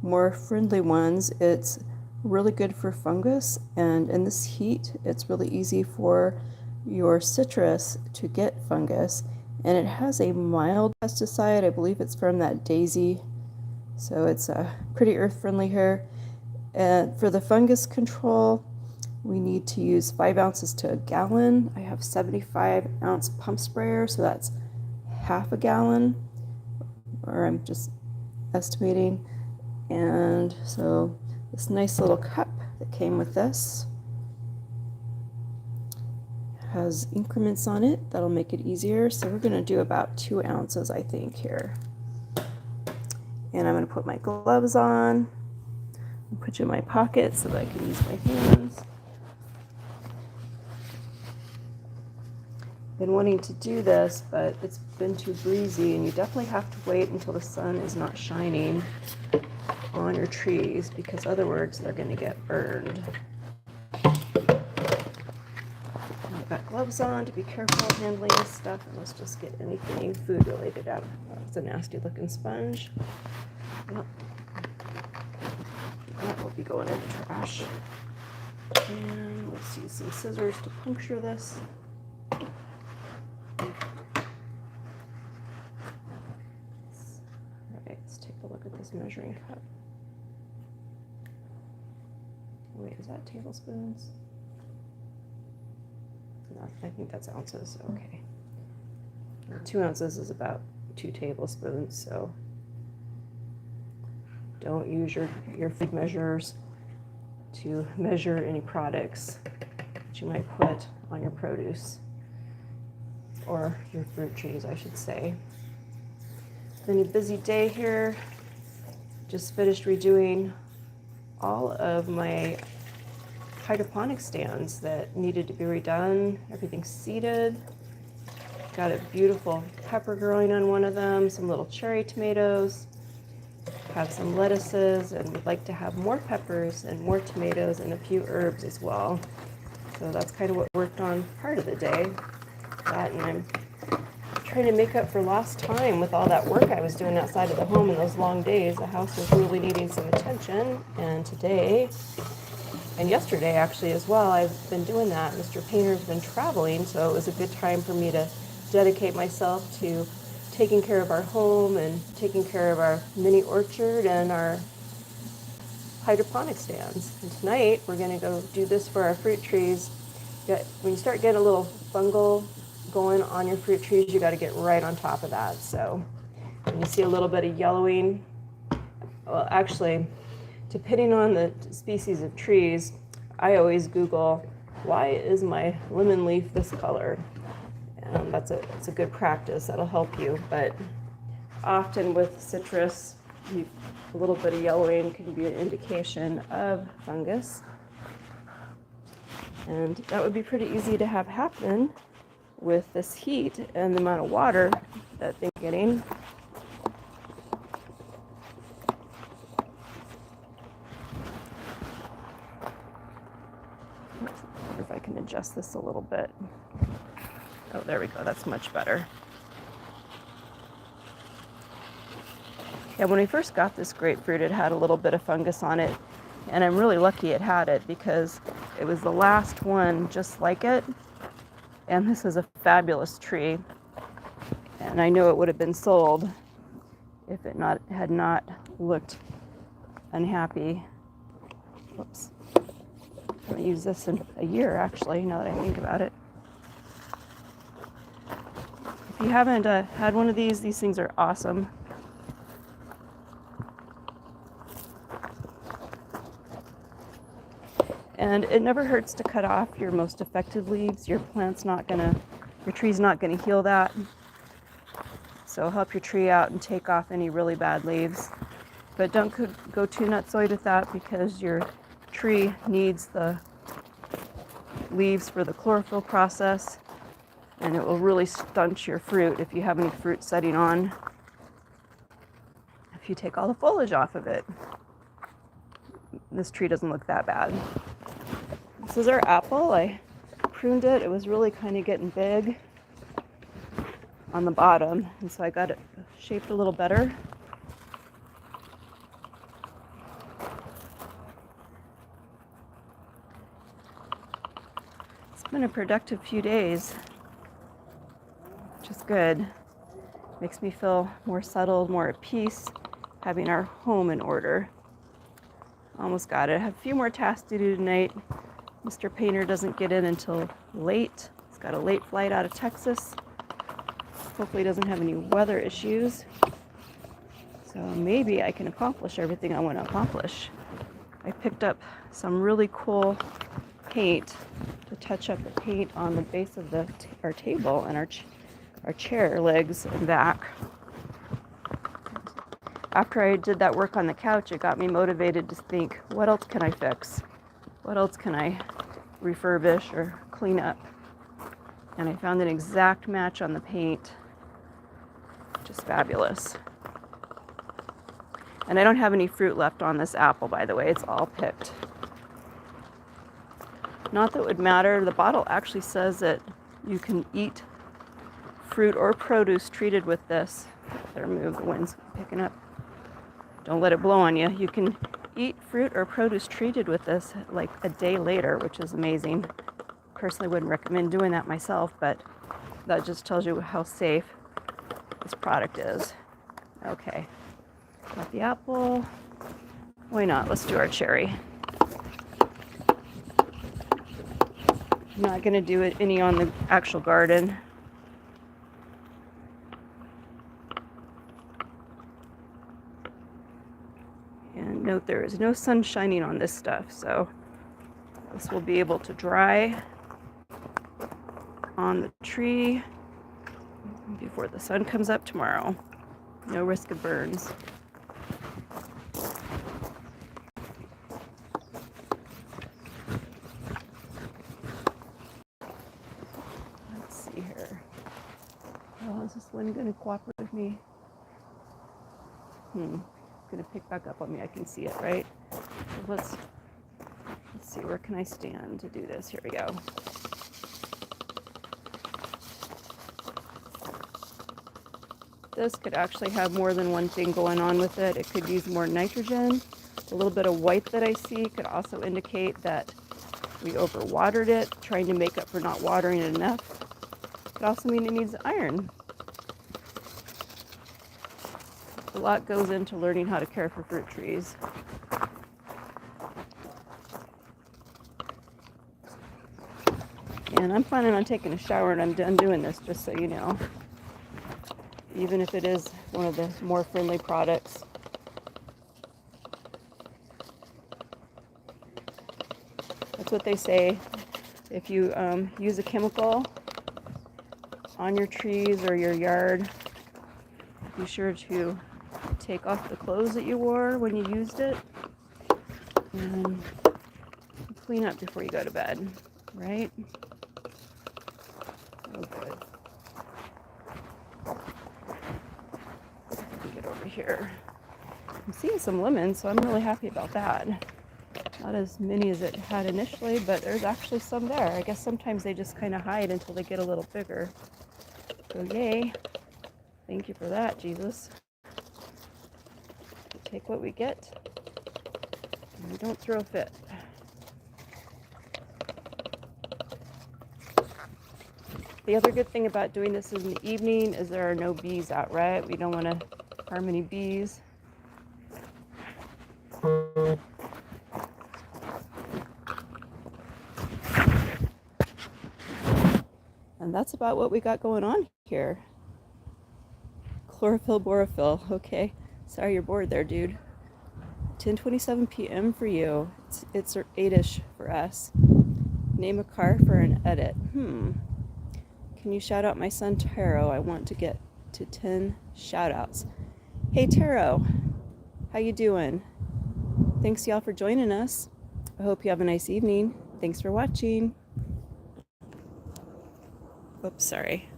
more friendly ones. It's really good for fungus, and in this heat, it's really easy for your citrus to get fungus. And it has a mild pesticide. I believe it's from that daisy, so it's pretty earth-friendly here. And for the fungus control, we need to use 5 ounces to a gallon. I have 75-ounce pump sprayer, so that's half a gallon, or I'm just estimating. And so this nice little cup that came with this has increments on it that'll make it easier. So we're going to do about 2 ounces, I think, here. And I'm going to put my gloves on and put you in my pocket so that I can use my hands. Been wanting to do this, but it's been too breezy, and you definitely have to wait until the sun is not shining on your trees, because otherwise they're going to get burned. I've got gloves on to be careful handling this stuff, and let's just get anything food related out. It's a nasty looking sponge. Yep. That will be going in the trash. And let's use some scissors to puncture this. Alright, let's take a look at this measuring cup. Wait, is that tablespoons? No, I think that's ounces. Okay. 2 ounces is about 2 tablespoons, so don't use your food measures to measure any products that you might put on your produce, or your fruit trees, I should say. Been a busy day here. Just finished redoing all of my hydroponic stands that needed to be redone. Everything's seeded. Got a beautiful pepper growing on one of them, some little cherry tomatoes. Have some lettuces, and would like to have more peppers and more tomatoes and a few herbs as well. So that's kind of what worked on part of the day. That, and I'm trying to make up for lost time with all that work I was doing outside of the home in those long days. The house was really needing some attention, and today and yesterday actually as well, I've been doing that. Mr. Painter's been traveling, so it was a good time for me to dedicate myself to taking care of our home and taking care of our mini orchard and our hydroponic stands. And tonight we're going to go do this for our fruit trees. When you start getting a little fungal going on your fruit trees, you got to get right on top of that. So when you see a little bit of yellowing, well, actually, depending on the species of trees, I always Google, why is my lemon leaf this color? It's a good practice. That'll help you. But often with citrus, a little bit of yellowing can be an indication of fungus. And that would be pretty easy to have happen with this heat and the amount of water that they're getting. I wonder if I can adjust this a little bit. Oh, there we go. That's much better. Yeah, when we first got this grapefruit, it had a little bit of fungus on it. And I'm really lucky it had it, because it was the last one just like it. And this is a fabulous tree. And I know it would have been sold if it had not looked unhappy. Whoops. I'm going to use this in a year, actually, now that I think about it. If you haven't had one of these things are awesome. And it never hurts to cut off your most affected leaves. Your tree's not gonna heal that. So help your tree out and take off any really bad leaves. But don't go too nutsoid with that, because your tree needs the leaves for the chlorophyll process, and it will really stunt your fruit if you have any fruit setting on, if you take all the foliage off of it. This tree doesn't look that bad. This is our apple. I pruned it. It was really kind of getting big on the bottom, and so I got it shaped a little better. been a productive few days, which is good. Makes me feel more settled, more at peace, having our home in order. Almost got it. I have a few more tasks to do tonight. Mr. Painter doesn't get in until late. He's got a late flight out of Texas. Hopefully he doesn't have any weather issues. So maybe I can accomplish everything I want to accomplish. I picked up some really cool paint to touch up the paint on the base of our table and our chair legs and back. After I did that work on the couch, it got me motivated to think, what else can I fix? What else can I refurbish or clean up? And I found an exact match on the paint. Just fabulous. And I don't have any fruit left on this apple, by the way. It's all picked. Not that it would matter. The bottle actually says that you can eat fruit or produce treated with this. Better move, the wind's picking up. Don't let it blow on you. You can eat fruit or produce treated with this like a day later, which is amazing. Personally wouldn't recommend doing that myself, but that just tells you how safe this product is. Okay, got the apple. Why not? Let's do our cherry. I'm not going to do any on the actual garden. And note there is no sun shining on this stuff, so this will be able to dry on the tree before the sun comes up tomorrow. No risk of burns. Let's see here. Oh, is this one going to cooperate with me? Going to pick back up on me. I can see it, right? So let's see, where can I stand to do this? Here we go. This could actually have more than one thing going on with it. It could use more nitrogen. A little bit of white that I see could also indicate that we overwatered it, trying to make up for not watering it enough. It could also mean it needs iron. A lot goes into learning how to care for fruit trees. And I'm planning on taking a shower when I'm done doing this, just so you know. Even if it is one of the more friendly products. That's what they say. If you use a chemical on your trees or your yard, be sure to take off the clothes that you wore when you used it and clean up before you go to bed, right? Oh, good. Let me get over here. I'm seeing some lemons, so I'm really happy about that. Not as many as it had initially, but there's actually some there. I guess sometimes they just kind of hide until they get a little bigger. So yay. Thank you for that, Jesus. We take what we get, and we don't throw a fit. The other good thing about doing this in the evening is there are no bees out, right? We don't want to harm any bees. And that's about what we got going on here. Chlorophyll, borophyll. Okay. Sorry you're bored there, dude. 10:27 p.m. for you. It's 8-ish for us. Name a car for an edit. Can you shout out my son Taro? I want to get to 10 shout outs. Hey Taro, how you doing? Thanks y'all for joining us. I hope you have a nice evening. Thanks for watching. Oops, sorry.